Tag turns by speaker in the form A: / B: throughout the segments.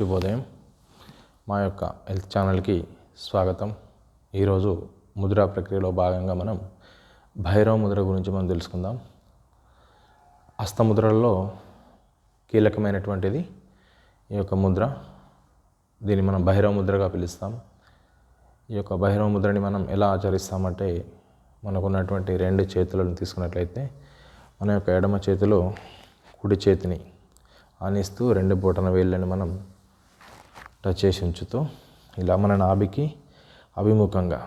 A: శుభోదయం. మా యొక్క హెల్త్ ఛానల్కి స్వాగతం. ఈరోజు ముద్రా ప్రక్రియలో భాగంగా మనం భైరవ ముద్ర గురించి మనం తెలుసుకుందాం. హస్తముద్రలలో కీలకమైనటువంటిది ఈ యొక్క ముద్ర. దీన్ని మనం భైరవ ముద్రగా పిలుస్తాం. ఈ యొక్క భైరవ ముద్రని మనం ఎలా ఆచరిస్తామంటే, మనకున్నటువంటి రెండు చేతులను తీసుకున్నట్లయితే మన యొక్క ఎడమ చేతిలో కుడి చేతిని ఆనిస్తూ రెండు బొటన వేళ్ళని మనం టచ్ చేసి ఉంచుతూ ఇలా మన నాభికి అభిముఖంగా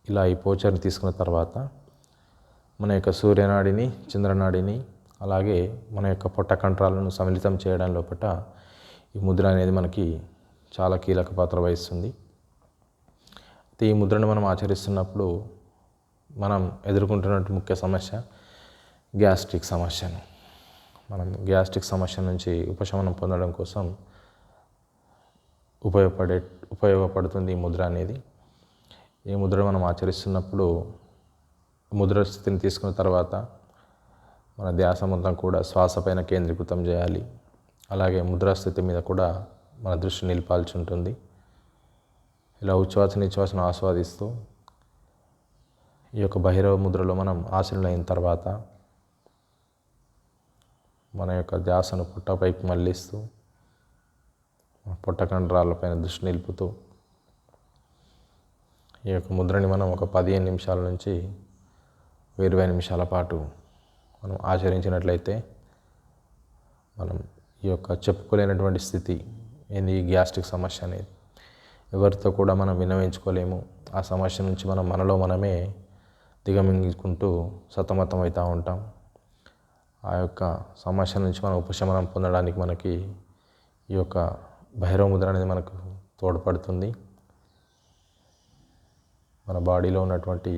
A: ఇలా ఈ పోచర్ని తీసుకున్న తర్వాత మన యొక్క సూర్యనాడిని, చంద్రనాడిని, అలాగే మన యొక్క పొట్ట కండరాలను సమ్మిళితం చేయడం లోపల ఈ ముద్ర అనేది మనకి చాలా కీలక పాత్ర వహిస్తుంది. ఈ ముద్రను మనం ఆచరిస్తున్నప్పుడు మనం ఎదుర్కొంటున్నటువంటి ముఖ్య సమస్య గ్యాస్ట్రిక్ సమస్యను. మనం గ్యాస్ట్రిక్ సమస్య నుంచి ఉపశమనం పొందడం కోసం ఉపయోగపడుతుంది ఈ ముద్ర అనేది. ఈ ముద్ర మనం ఆచరిస్తున్నప్పుడు ముద్ర స్థితిని తీసుకున్న తర్వాత మన ధ్యాస మొత్తం కూడా శ్వాస పైన కేంద్రీకృతం చేయాలి. అలాగే ముద్రా స్థితి మీద కూడా మన దృష్టి నిలిపాల్సి ఉంటుంది. ఇలా ఉచ్ఛ్వాస నిశ్వాసను ఆస్వాదిస్తూ ఈ యొక్క భైరవ ముద్రలో మనం ఆసీనులైన తర్వాత మన యొక్క ధ్యాసను పొట్టపైకి మళ్ళిస్తూ పొట్ట కండరాలపైన దృష్టి నిలుపుతూ ఈ యొక్క ముద్రని మనం ఒక 15 నిమిషాల నుంచి 20 నిమిషాల పాటు మనం ఆచరించినట్లయితే మనం ఈ యొక్క చెప్పుకోలేనటువంటి స్థితి ఏంది ఈ గ్యాస్ట్రిక్ సమస్య అనేది ఎవరితో కూడా మనం విన్నవించుకోలేము. ఆ సమస్య నుంచి మనం మనలో మనమే దిగమింగుకుంటూ సతమతం అవుతూ ఉంటాం. ఆ యొక్క సమస్య నుంచి మనం ఉపశమనం పొందడానికి మనకి ఈ యొక్క భైరవ ముద్ర అనేది మనకు తోడ్పడుతుంది. మన బాడీలో ఉన్నటువంటి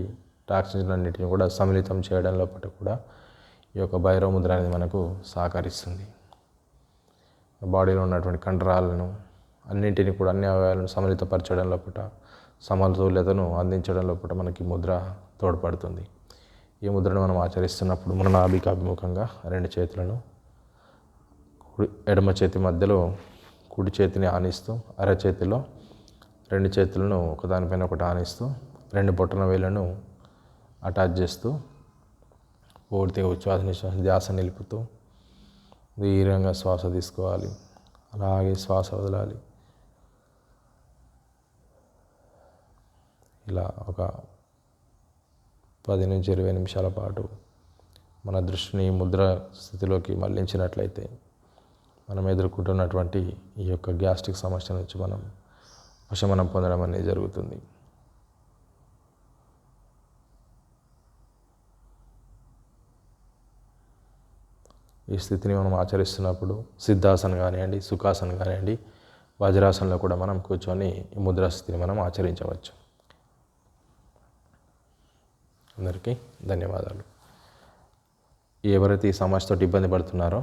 A: టాక్సిన్స్ అన్నిటిని కూడా సమ్మిళితం చేయడం లోపల కూడా ఈ యొక్క భైరవ ముద్ర అనేది మనకు సహకరిస్తుంది. బాడీలో ఉన్నటువంటి కండరాలను అన్నింటినీ కూడా అన్ని అవయవాలను సమ్మిళితపరచడం లోపల సమతుల్యతను అందించడం లోపల మనకి ముద్ర తోడ్పడుతుంది. ఈ ముద్రను మనం ఆచరిస్తున్నప్పుడు మన నాభికి అభిముఖంగా రెండు చేతులను ఎడమ చేతి మధ్యలో కుడి చేతిని ఆనిస్తూ అరచేతిలో రెండు చేతులను ఒకదానిపైన ఒకటి ఆనిస్తూ రెండు బొటన వేళ్ళను అటాచ్ చేస్తూ పూర్తిగా ఉచ్ఛ్వాస ధ్యాస నిలుపుతూ దీర్ఘంగా శ్వాస తీసుకోవాలి. అలాగే శ్వాస వదలాలి. ఇలా ఒక 10 నుంచి 20 నిమిషాల పాటు మన దృష్టిని ముద్ర స్థితిలోకి మళ్లించినట్లయితే మనం ఎదుర్కొంటున్నటువంటి ఈ యొక్క గ్యాస్ట్రిక్ సమస్య నుంచి మనం ఉపశమనం పొందడం అనేది జరుగుతుంది. ఈ స్థితిని మనం ఆచరిస్తున్నప్పుడు సిద్ధాసన కానివ్వండి, సుఖాసన కానివ్వండి, వజ్రాసనలో కూడా మనం కూర్చొని ఈ ముద్రా స్థితిని మనం ఆచరించవచ్చు. అందరికీ ధన్యవాదాలు. ఎవరైతే ఈ సమస్యతో ఇబ్బంది పడుతున్నారో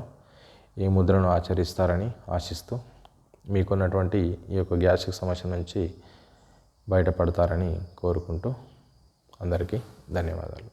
A: ఈ ముద్రను ఆచరిస్తారని ఆశిస్తూ మీకున్నటువంటి ఈ యొక్క గ్యాస్ట్రిక్ సమస్య నుంచి బయటపడతారని కోరుకుంటూ అందరికీ ధన్యవాదాలు.